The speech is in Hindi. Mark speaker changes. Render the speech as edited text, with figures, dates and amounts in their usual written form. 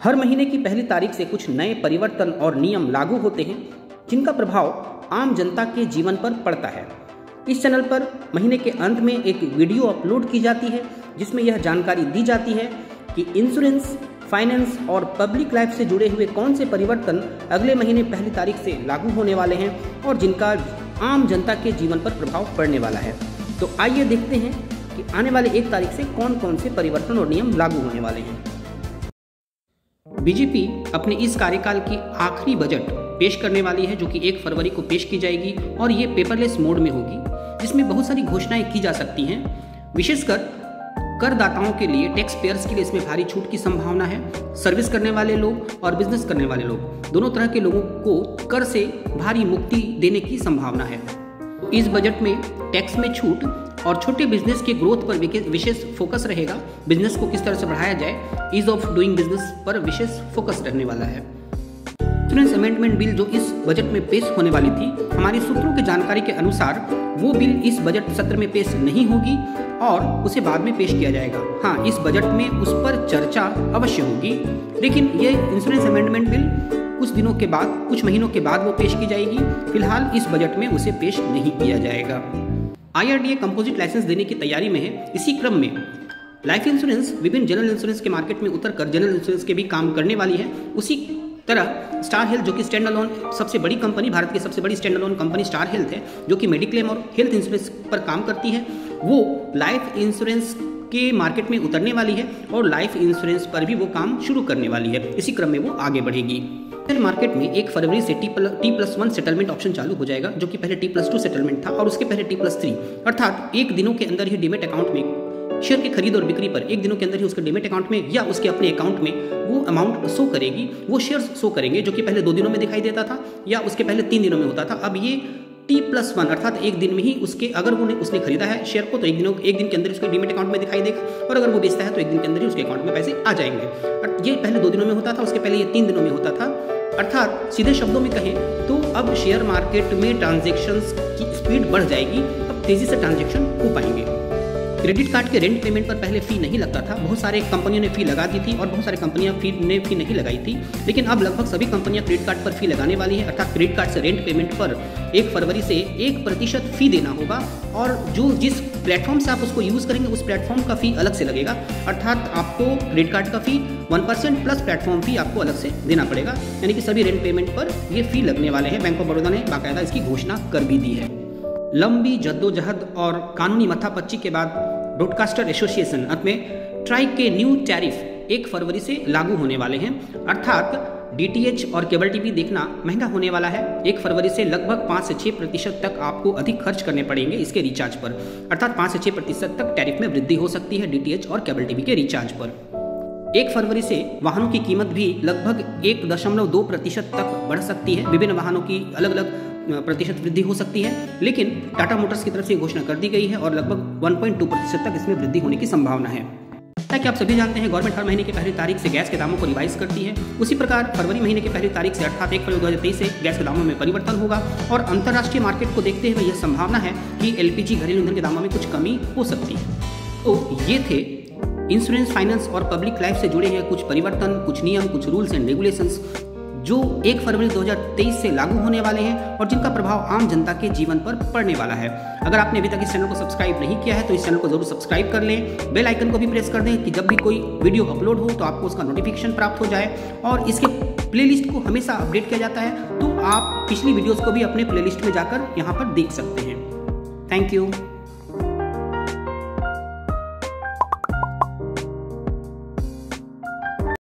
Speaker 1: हर महीने की पहली तारीख से कुछ नए परिवर्तन और नियम लागू होते हैं जिनका प्रभाव आम जनता के जीवन पर पड़ता है। इस चैनल पर महीने के अंत में एक वीडियो अपलोड की जाती है जिसमें यह जानकारी दी जाती है कि इंश्योरेंस, फाइनेंस और पब्लिक लाइफ से जुड़े हुए कौन से परिवर्तन अगले महीने पहली तारीख से लागू होने वाले हैं और जिनका आम जनता के जीवन पर प्रभाव पड़ने वाला है। तो आइए देखते हैं कि आने वाले 1 तारीख से कौन कौन से परिवर्तन और नियम लागू होने वाले हैं। बीजेपी अपने इस कार्यकाल की आखिरी बजट पेश करने वाली है जो कि 1 फरवरी को पेश की जाएगी और ये पेपरलेस मोड में होगी, जिसमें बहुत सारी घोषणाएं की जा सकती हैं। विशेषकर करदाताओं के लिए, टैक्स पेयर्स के लिए इसमें भारी छूट की संभावना है। सर्विस करने वाले लोग और बिजनेस करने वाले लोग, दोनों तरह के लोगों को कर से भारी मुक्ति देने की संभावना है। इस बजट में टैक्स में छूट और छोटे बिजनेस के ग्रोथ पर विशेष फोकस रहेगा। बिजनेस को किस तरह से बढ़ाया जाए, ईज ऑफ डूइंग बिजनेस पर विशेष फोकस रहने वाला है। इंश्योरेंस अमेंडमेंट बिल जो इस बजट में पेश होने वाली थी, हमारी सूत्रों की जानकारी के अनुसार वो बिल इस बजट सत्र में पेश नहीं होगी और उसे बाद में पेश किया जाएगा। हाँ, इस बजट में उस पर चर्चा अवश्य होगी, लेकिन ये इंश्योरेंस अमेंडमेंट बिल कुछ दिनों के बाद, कुछ महीनों के बाद वो पेश की जाएगी। फिलहाल इस बजट में उसे पेश नहीं किया जाएगा। IRDA कंपोजिट लाइसेंस देने की तैयारी में है। इसी क्रम में लाइफ इंश्योरेंस विभिन्न जनरल इंश्योरेंस के मार्केट में उतरकर जनरल इंश्योरेंस के भी काम करने वाली है। उसी तरह स्टार हेल्थ जो कि स्टैंड अलोन सबसे बड़ी कंपनी, भारत की सबसे बड़ी stand alone company star health है, जो कि मेडिक्लेम और हेल्थ इंश्योरेंस पर काम करती है, वो लाइफ इंश्योरेंस के मार्केट में उतरने वाली है और लाइफ इंश्योरेंस पर भी वो काम शुरू करने वाली है। इसी क्रम में वो आगे बढ़ेगी। मार्केट में 1 फरवरी से T+1 सेटलमेंट ऑप्शन चालू हो जाएगा, जो कि पहले T+2 सेटलमेंट था और उसके पहले T+3, अर्थात 1 दिनों के अंदर ही डीमेट अकाउंट में शेयर की खरीद और बिक्री पर 1 दिनों के अंदर ही उसके डीमेट अकाउंट में या उसके अपने अकाउंट में वो अमाउंट शो करेगी, वो शेयर्स शो करेंगे, जो कि पहले 2 दिनों में दिखाई देता था या उसके पहले 3 दिनों में होता था। अब ये T+1 अर्थात 1 दिन में ही उसके, अगर उसने खरीदा है शेयर को तो 1 दिन के अंदर उसके डीमेट अकाउंट में दिखाई देगा और अगर वो बेचता है तो 1 दिन के अंदर ही उसके अकाउंट में पैसे आ जाएंगे। ये पहले 2 दिनों में होता था, उसके पहले ये 3 दिनों में होता था। अर्थात सीधे शब्दों में कहें तो अब शेयर मार्केट में ट्रांजैक्शंस की स्पीड बढ़ जाएगी, अब तेजी से ट्रांजैक्शन हो पाएंगे। क्रेडिट कार्ड के रेंट पेमेंट पर पहले फी नहीं लगता था, बहुत सारे कंपनियों ने फी लगा दी थी और बहुत सारी कंपनियां फी नहीं लगाई थी, लेकिन अब लगभग सभी कंपनियां क्रेडिट कार्ड पर फी लगाने वाली है। अर्थात क्रेडिट कार्ड से रेंट पेमेंट पर 1 फरवरी से 1% फी देना होगा और जिस प्लेटफॉर्म से आप उसको यूज़ करेंगे उस प्लेटफॉर्म का फी अलग से लगेगा। अर्थात आपको क्रेडिट कार्ड का फी 1% प्लस प्लेटफॉर्म फी आपको अलग से देना पड़ेगा, यानी कि सभी रेंट पेमेंट पर ये फी लगने वाले हैं। बैंक ऑफ बड़ौदा ने बाकायदा इसकी घोषणा कर भी दी है। लंबी जद्दोजहद और कानूनी मत्थापच्ची के बाद ब्रॉडकास्टर एसोसिएशन में ट्राई के न्यू टैरिफ 1 फरवरी से लागू होने वाले हैं। अर्थात DTH और केबल टीवी देखना महंगा होने वाला है। 1 फरवरी से लगभग 5 से 6% तक आपको अधिक खर्च करने पड़ेंगे इसके रिचार्ज पर, अर्थात 5 से 6% तक टैरिफ में वृद्धि हो सकती है DTH और केबल टीवी के रिचार्ज पर। 1 फरवरी से वाहनों की कीमत भी लगभग 1.2% तक बढ़ सकती है। विभिन्न वाहनों की अलग अलग प्रतिशत वृद्धि हो सकती है, लेकिन टाटा मोटर्स की तरफ से घोषणा कर दी गई है और लगभग 1.2% तक इसमें वृद्धि होने की संभावना है। ताकि आप सभी जानते हैं गवर्नमेंट हर महीने की पहली तारीख से गैस के दामों को रिवाइज करती है, उसी प्रकार फरवरी महीने की पहली तारीख से अर्थात 1 फरवरी 2023 से गैस के दामों में परिवर्तन होगा और अंतर्राष्ट्रीय मार्केट को देखते हुए यह संभावना है कि LPG घरेलू ईंधन के दामों में कुछ कमी हो सकती है। तो ये थे इंश्योरेंस, फाइनेंस और पब्लिक लाइफ से जुड़े हैं कुछ परिवर्तन, कुछ नियम, कुछ रूल्स एंड रेगुलेशंस जो 1 फरवरी 2023 से लागू होने वाले हैं और जिनका प्रभाव आम जनता के जीवन पर पड़ने वाला है। अगर आपने अभी तक इस चैनल को सब्सक्राइब नहीं किया है तो इस चैनल को जरूर सब्सक्राइब कर लें, बेल आइकन को भी प्रेस कर दें कि जब भी कोई वीडियो अपलोड हो तो आपको उसका नोटिफिकेशन प्राप्त हो जाए और इसके प्लेलिस्ट को हमेशा अपडेट किया जाता है, तो आप पिछली वीडियोज़ को भी अपने प्लेलिस्ट में जाकर यहाँ पर देख सकते हैं। Thank you.